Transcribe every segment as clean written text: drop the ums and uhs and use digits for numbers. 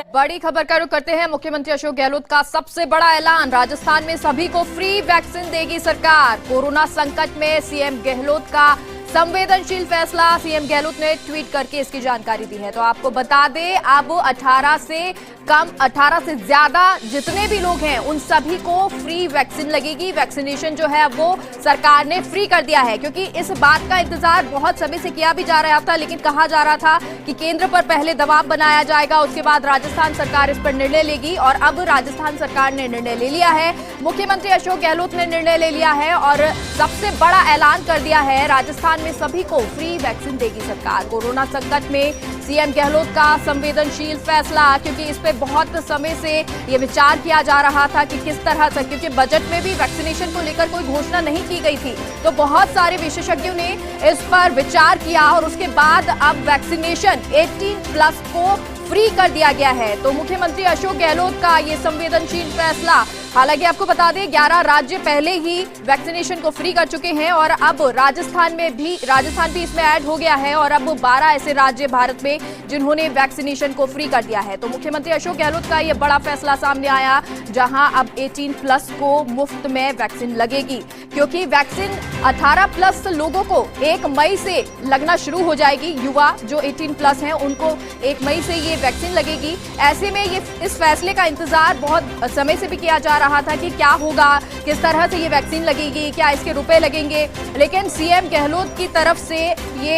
बड़ी खबर का रुख करते हैं। मुख्यमंत्री अशोक गहलोत का सबसे बड़ा ऐलान, राजस्थान में सभी को फ्री वैक्सीन देगी सरकार। कोरोना संकट में सीएम गहलोत का संवेदनशील फैसला, सीएम गहलोत ने ट्वीट करके इसकी जानकारी दी है। तो आपको बता दें, अब 18 से कम 18 से ज्यादा जितने भी लोग हैं उन सभी को फ्री वैक्सीन लगेगी। वैक्सीनेशन जो है वो सरकार ने फ्री कर दिया है, क्योंकि इस बात का इंतजार बहुत समय से किया भी जा रहा था, लेकिन कहा जा रहा था कि केंद्र पर पहले दबाव बनाया जाएगा, उसके बाद राजस्थान सरकार इस पर निर्णय लेगी। और अब राजस्थान सरकार ने निर्णय ले लिया है, मुख्यमंत्री अशोक गहलोत ने निर्णय ले लिया है और सबसे बड़ा ऐलान कर दिया है, राजस्थान में सभी को फ्री वैक्सीन देगी सरकार। कोरोना संकट में सीएम गहलोत का संवेदनशील फैसला, क्योंकि इस पे बहुत समय से ये विचार किया जा रहा था कि किस तरह से, क्योंकि बजट में भी वैक्सीनेशन को लेकर कोई घोषणा नहीं की गई थी, तो बहुत सारे विशेषज्ञों ने इस पर विचार किया और उसके बाद अब वैक्सीनेशन 18+ को फ्री कर दिया गया है। तो मुख्यमंत्री अशोक गहलोत का ये संवेदनशील फैसला, हालांकि आपको बता दें 11 राज्य पहले ही वैक्सीनेशन को फ्री कर चुके हैं और अब राजस्थान भी इसमें ऐड हो गया है और अब 12 ऐसे राज्य भारत में जिन्होंने वैक्सीनेशन को फ्री कर दिया है। तो मुख्यमंत्री अशोक गहलोत का ये बड़ा फैसला सामने आया, जहां अब 18+ को मुफ्त में वैक्सीन लगेगी, क्योंकि वैक्सीन 18+ लोगों को 1 मई से लगना शुरू हो जाएगी। युवा जो 18+ हैं उनको 1 मई से ये वैक्सीन लगेगी। ऐसे में ये इस फैसले का इंतजार बहुत समय से भी किया जा रहा था कि क्या होगा, किस तरह से ये वैक्सीन लगेगी, क्या इसके रुपए लगेंगे। लेकिन सीएम गहलोत की तरफ से ये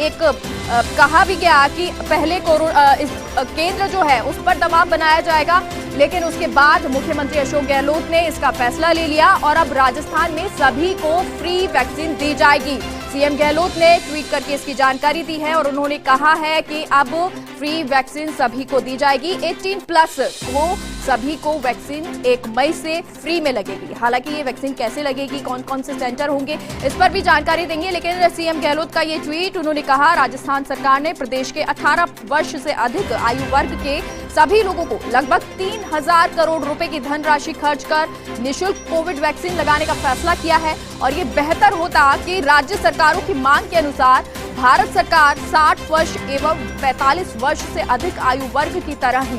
एक कहा भी गया कि पहले केंद्र जो है उस पर दबाव बनाया जाएगा, लेकिन उसके बाद मुख्यमंत्री अशोक गहलोत ने इसका फैसला ले लिया और अब राजस्थान में सभी को फ्री वैक्सीन दी जाएगी। सीएम गहलोत ने ट्वीट करके इसकी जानकारी दी है और उन्होंने कहा है कि अब फ्री वैक्सीन सभी को दी जाएगी। 18+ वो सभी को वैक्सीन 1 मई से फ्री में लगेगी। हालांकि ये वैक्सीन कैसे लगेगी, कौन कौन से सेंटर होंगे, इस पर भी जानकारी देंगे, लेकिन सीएम गहलोत का ये ट्वीट, उन्होंने कहा राजस्थान सरकार ने प्रदेश के 18 वर्ष से अधिक आयु वर्ग के सभी लोगों को लगभग 3000 करोड़ रुपए की धनराशि खर्च कर निःशुल्क कोविड वैक्सीन लगाने का फैसला किया है। और ये बेहतर होता कि राज्य सरकारों की मांग के अनुसार भारत सरकार 60 वर्ष एवं 45 वर्ष से अधिक आयु वर्ग की तरह ही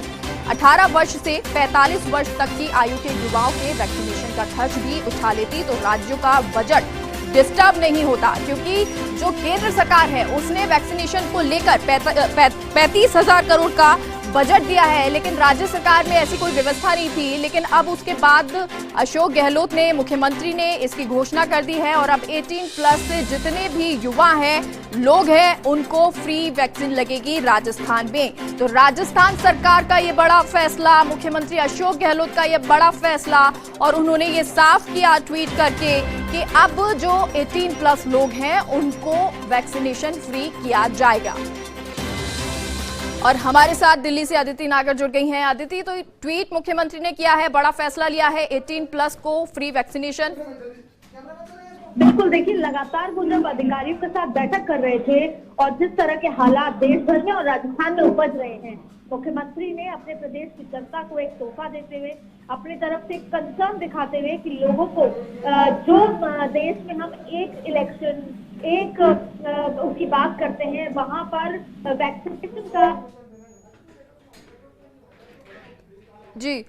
18 वर्ष से 45 वर्ष तक की आयु के युवाओं के वैक्सीनेशन का खर्च भी उठा लेती, तो राज्यों का बजट डिस्टर्ब नहीं होता। क्योंकि जो केंद्र सरकार है उसने वैक्सीनेशन को लेकर 35,000 करोड़ का बजट दिया है, लेकिन राज्य सरकार में ऐसी कोई व्यवस्था नहीं थी। लेकिन अब उसके बाद अशोक गहलोत ने, मुख्यमंत्री ने इसकी घोषणा कर दी है और अब 18+ से जितने भी युवा हैं, लोग हैं, उनको फ्री वैक्सीन लगेगी राजस्थान में। तो राजस्थान सरकार का ये बड़ा फैसला, मुख्यमंत्री अशोक गहलोत का ये बड़ा फैसला, और उन्होंने ये साफ किया ट्वीट करके कि अब जो 18+ लोग हैं उनको वैक्सीनेशन फ्री किया जाएगा। और हमारे साथ दिल्ली से अदिति नागर जुड़ गई हैं। अदिति, तो ट्वीट मुख्यमंत्री ने किया है, बड़ा फैसला लिया है, 18+ को फ्री वैक्सीनेशन। बिल्कुल, देखिए लगातार वो जब अधिकारियों के साथ बैठक कर रहे थे और जिस तरह के हालात देश भर में और राजस्थान में उपज रहे हैं, मुख्यमंत्री ने अपने प्रदेश की जनता को एक तोहफा देते हुए, अपनी तरफ से कंसर्न दिखाते हुए कि लोगों को जो देश में हम एक इलेक्शन उसकी बात करते हैं, वहां पर वैक्सीनेशन का जी,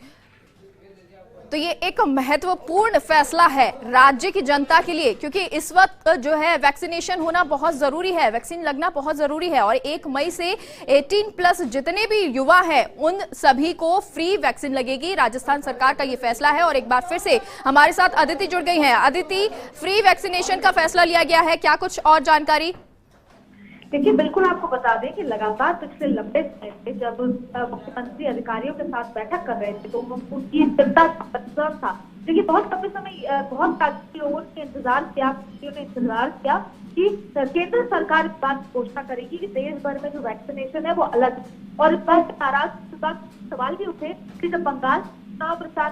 तो ये एक महत्वपूर्ण फैसला है राज्य की जनता के लिए, क्योंकि इस वक्त जो है वैक्सीनेशन होना बहुत जरूरी है, वैक्सीन लगना बहुत जरूरी है। और 1 मई से 18+ जितने भी युवा हैं उन सभी को फ्री वैक्सीन लगेगी। राजस्थान सरकार का ये फैसला है। और एक बार फिर से हमारे साथ अदिति जुड़ गई हैं। अदिति, फ्री वैक्सीनेशन का फैसला लिया गया है, क्या कुछ और जानकारी? देखिए, बिल्कुल आपको बता दें कि लगातार पिछले लंबे समय से जब मुख्यमंत्री अधिकारियों के साथ बैठक कर रहे थे तो उनकी चिंता था। देखिए, बहुत लंबे समय बहुत लोगों ने इंतजार किया कि केंद्र सरकार इस बात की घोषणा करेगी कि देश भर में जो वैक्सीनेशन है वो अलग, और इस बात नाराज सवाल भी उठे कि जब बंगाल चुनाव प्रचार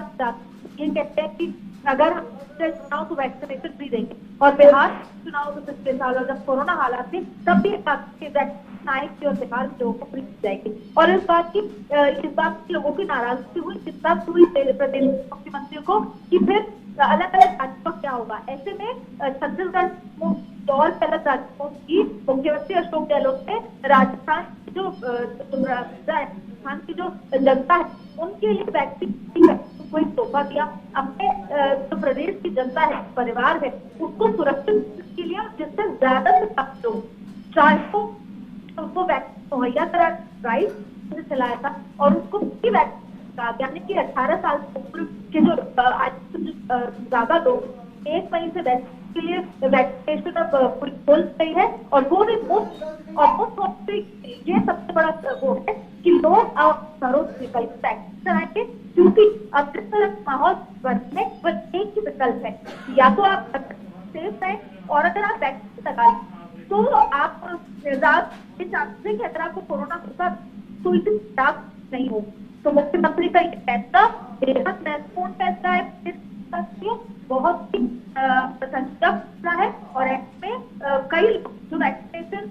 ये कहते हैं कि अगर हम चुनाव तो वैक्सीनेशन फ्री देंगे, और बिहार चुनाव तो पिछले साल और जब कोरोना हालात थे तब भी वैक्सीन आएगी और बिहार के लोगों को फ्री दी जाएगी। और इस बात की लोगों की नाराजगी हुई, चिंता हुई प्रदेश मुख्यमंत्री को कि फिर अलग अलग राज्यों का क्या होगा। ऐसे में छत्तीसगढ़ और पहले राज्यों की मुख्यमंत्री अशोक गहलोत ने राजस्थान की जो जनता है उनके लिए वैक्सीन को एक तोहफा दिया। अपने जो प्रदेश की जनता है, परिवार है, उसको सुरक्षित के लिए जिससे ज्यादा से ज्यादा लोग चाहे तो उनको वैक्सीन मुहैया करा राइट चलाया था और उसको भी वैक्सीन यानी कि 18 साल उम्र के जो ज्यादा लोग 1 मई से वैक्सीन के लिए वैक्सीनेशन अब खोल गई है और वो भी मुफ्त और मुफ्त ये सबसे बड़ा वो है कि लोग घरों से वैक्सीन कराएंगे क्योंकि अब जिस तरह माहौल बनने बस एक ही विकल्प है, या तो आप सेफ रहें और अगर आप वैक्सीन लगा लें तो आप चांसेस कि अगर आपको कोरोना होगा तो इसे खराब नहीं हो। तो मुख्यमंत्री का ये फैसला बेहद महत्वपूर्ण फैसला है, बहुत ही प्रशंसा है और इसमें कई जो वैक्सीनेशन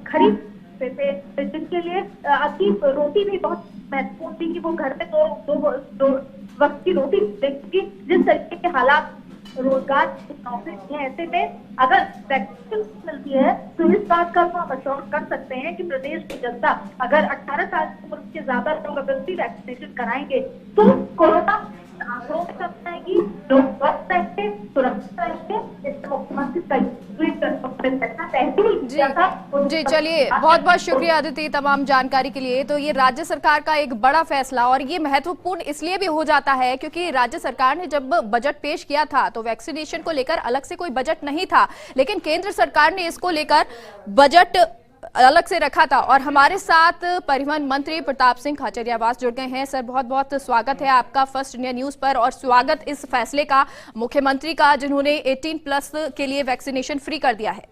खरीद थे जिनके लिए अति रोटी भी बहुत महत्वपूर्ण थी कि वो घर में दो वक्त की रोटी देंगे, जिस तरीके के हालात रोजगार नौकरी ऐसे में अगर वैक्सीन मिलती है तो इस बात का हम अश्योर कर सकते हैं कि प्रदेश की जनता अगर 18 साल की उम्र के ज्यादा लोग अगर भी वैक्सीनेशन कराएंगे तो कोरोना आंकड़ों में कम आएगी, लोग स्वस्थ रहेंगे, सुरक्षित रहेंगे। इससे मुख्यमंत्री का जी चलिए, बहुत बहुत शुक्रिया अदिति तमाम जानकारी के लिए। तो ये राज्य सरकार का एक बड़ा फैसला और ये महत्वपूर्ण इसलिए भी हो जाता है क्योंकि राज्य सरकार ने जब बजट पेश किया था तो वैक्सीनेशन को लेकर अलग से कोई बजट नहीं था, लेकिन केंद्र सरकार ने इसको लेकर बजट अलग से रखा था। और हमारे साथ परिवहन मंत्री प्रताप सिंह खाचरियावास जुड़ गए हैं। सर बहुत बहुत स्वागत है आपका फर्स्ट इंडिया न्यूज पर और स्वागत इस फैसले का मुख्यमंत्री का जिन्होंने 18+ के लिए वैक्सीनेशन फ्री कर दिया है।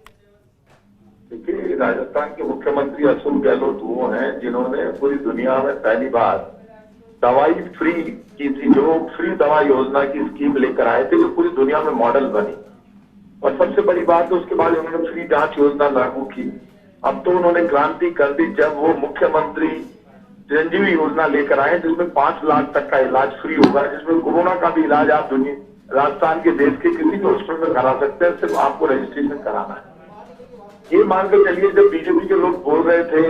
देखिए, राजस्थान के मुख्यमंत्री अशोक गहलोत वो हैं जिन्होंने पूरी दुनिया में पहली बार दवाई फ्री की थी, जो फ्री दवा योजना की स्कीम लेकर आए थे, जो पूरी दुनिया में मॉडल बनी। और सबसे बड़ी बात है उसके बाद उन्होंने फ्री जांच योजना लागू की। अब तो उन्होंने क्रांति कर दी जब वो मुख्यमंत्री चिरंजीवी योजना लेकर आए जिसमें 5 लाख तक का इलाज फ्री होगा, जिसमें कोरोना का भी इलाज आप राजस्थान के देश के किसी भी हॉस्पिटल में करा सकते हैं, सिर्फ आपको रजिस्ट्रेशन कराना है। ये मान कर चलिए, जब बीजेपी के लोग बोल रहे थे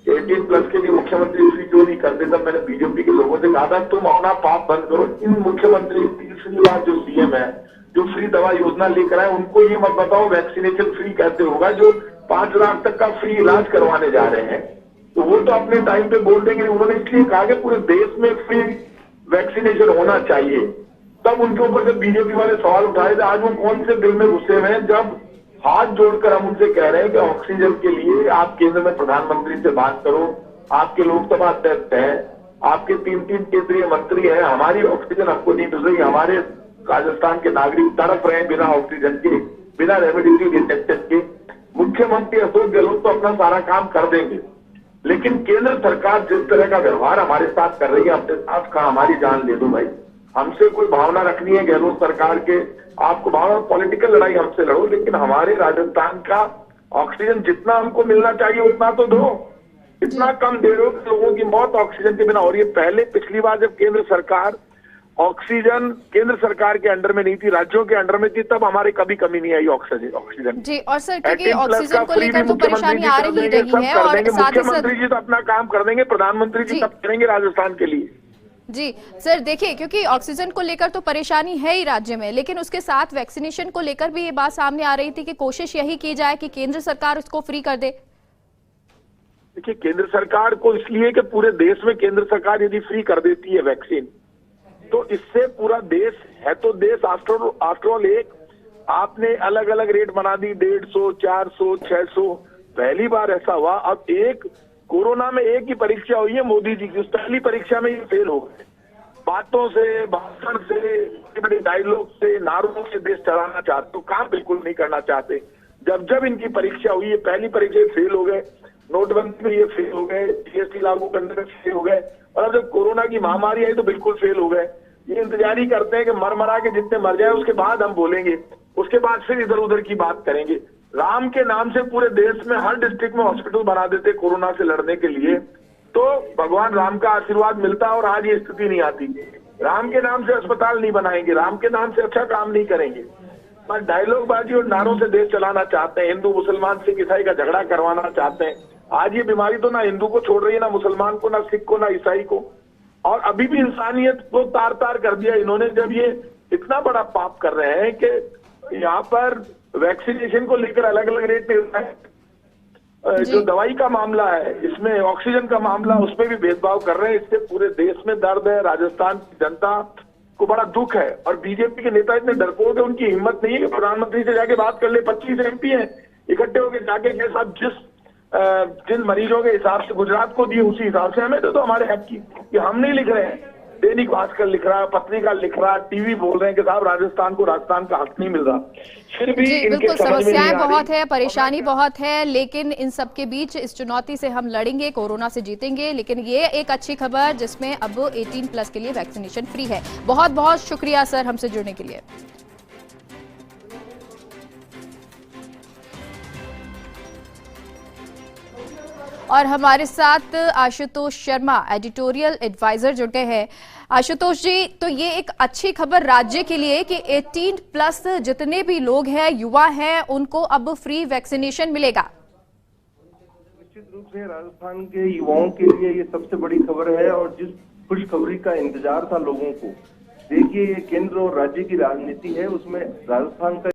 18+ के लिए मुख्यमंत्री फ्री क्यों नहीं करते, तब मैंने बीजेपी के लोगों से कहा था तुम अपना पाप बंद करो। इन मुख्यमंत्री तीसरी बार जो सीएम है जो फ्री दवा योजना लेकर आए उनको ये मत बताओ वैक्सीनेशन फ्री कैसे होगा, जो 5 लाख तक का फ्री इलाज करवाने जा रहे हैं। तो वो तो अपने टाइम पे बोल देंगे। उन्होंने इसलिए कहा कि पूरे देश में फ्री वैक्सीनेशन होना चाहिए। तब उनके ऊपर जब बीजेपी वाले सवाल उठाए थे, आज वो कौन से दिल में घुसे हुए हैं जब हाथ जोड़कर हम उनसे कह रहे हैं कि ऑक्सीजन के लिए आप केंद्र में प्रधानमंत्री से बात करो, आपके लोकसभा अध्यक्ष हैं, आपके 3 केंद्रीय मंत्री हैं, हमारी ऑक्सीजन आपको नहीं मिल रही, हमारे राजस्थान के नागरिक तड़प रहे हैं बिना ऑक्सीजन के, बिना रेमडेसिविर इंजेक्शन के। मुख्यमंत्री अशोक गहलोत तो अपना सारा काम कर देंगे, लेकिन केंद्र सरकार जिस तरह का व्यवहार हमारे साथ कर रही है, अपने साथ का हमारी जान ले दो भाई। हमसे कोई भावना रखनी है गहलोत सरकार के, आपको भावना पॉलिटिकल लड़ाई हमसे लड़ो, लेकिन हमारे राजस्थान का ऑक्सीजन जितना हमको मिलना चाहिए उतना तो दो। इतना कम दे रहे हो कि लोगों की मौत ऑक्सीजन के बिना हो रही है। पहले पिछली बार जब केंद्र सरकार ऑक्सीजन केंद्र सरकार के अंडर में नहीं थी, राज्यों के अंडर में थी, तब हमारे कभी कमी नहीं आई ऑक्सीजन जी। और सर क्योंकि ऑक्सीजन को लेकर तो परेशानी आ रही है और मुख्यमंत्री जी तो अपना काम कर देंगे, प्रधानमंत्री जी तब करेंगे राजस्थान के लिए। जी सर, देखिए क्योंकि ऑक्सीजन को लेकर तो परेशानी है ही राज्य में, लेकिन उसके साथ वैक्सीनेशन को लेकर भी ये बात सामने आ रही थी कि कोशिश यही की जाए कि केंद्र सरकार उसको फ्री कर दे। देखिए, केंद्र सरकार को इसलिए कि पूरे देश में केंद्र सरकार यदि फ्री कर देती है वैक्सीन तो इससे पूरा देश है, तो देश आफ्टर ऑल एक आपने अलग अलग रेट बना दी, 150, 400, 600, पहली बार ऐसा हुआ। अब एक कोरोना में एक ही परीक्षा हुई है मोदी जी की, उस पहली परीक्षा में ये फेल हो गए। बातों से, भाषण से, बड़े डायलॉग से, नारों से देश चलाना चाहते, तो काम बिल्कुल नहीं करना चाहते। जब जब इनकी परीक्षा हुई है, पहली परीक्षा फेल हो गए, नोटबंदी में ये फेल हो गए, जीएसटी लागू करने में फेल हो गए, और अब जब कोरोना की महामारी आई तो बिल्कुल फेल हो गए। ये इंतजार ही करते हैं कि मर के जितने मर जाए उसके बाद हम बोलेंगे, उसके बाद फिर इधर उधर की बात करेंगे। राम के नाम से पूरे देश में हर डिस्ट्रिक्ट में हॉस्पिटल बना देते कोरोना से लड़ने के लिए, तो भगवान राम का आशीर्वाद मिलता और आज ये स्थिति नहीं आती। राम के नाम से अस्पताल नहीं बनाएंगे, राम के नाम से अच्छा काम नहीं करेंगे, बस डायलॉगबाजी और नारों से देश चलाना चाहते हैं, हिंदू मुसलमान सिख ईसाई का झगड़ा करवाना चाहते हैं। आज ये बीमारी तो ना हिंदू को छोड़ रही है, ना मुसलमान को, ना सिख को, ना ईसाई को, और अभी भी इंसानियत को तार तार कर दिया इन्होंने, जब ये इतना बड़ा पाप कर रहे हैं कि यहाँ पर वैक्सीनेशन को लेकर अलग अलग रेट मिल रहा है, जो दवाई का मामला है, इसमें ऑक्सीजन का मामला, उसमें भी भेदभाव कर रहे हैं। इससे पूरे देश में दर्द है, राजस्थान की जनता को बड़ा दुख है। और बीजेपी के नेता इतने डरपोक है, उनकी हिम्मत नहीं है कि प्रधानमंत्री से जाके बात कर ले। 25 MP हैं, इकट्ठे होकर जाके के साथ जिन मरीजों के हिसाब से गुजरात को दिए उसी हिसाब से हमें तो हमारे हक की, कि हम नहीं लिख रहे हैं। दैनिक भास्कर लिख रहा है, पत्रिका लिख रहा है, टीवी बोल रहे हैं कि साहब राजस्थान को राजस्थान का हक नहीं मिल रहा। फिर भी बिल्कुल समस्याएं बहुत है, परेशानी बहुत है, लेकिन इन सब के बीच इस चुनौती से हम लड़ेंगे, कोरोना से जीतेंगे। लेकिन ये एक अच्छी खबर जिसमें अब 18+ के लिए वैक्सीनेशन फ्री है। बहुत बहुत शुक्रिया सर हमसे जुड़ने के लिए। और हमारे साथ आशुतोष शर्मा एडिटोरियल एडवाइजर जुड़ गए हैं। आशुतोष जी, तो ये एक अच्छी खबर राज्य के लिए कि 18+ जितने भी लोग हैं, युवा हैं, उनको अब फ्री वैक्सीनेशन मिलेगा। निश्चित रूप से राजस्थान के युवाओं के लिए ये सबसे बड़ी खबर है, और जिस खुशखबरी का इंतजार था लोगों को, देखिए ये केंद्र और राज्य की राजनीति है, उसमें राजस्थान का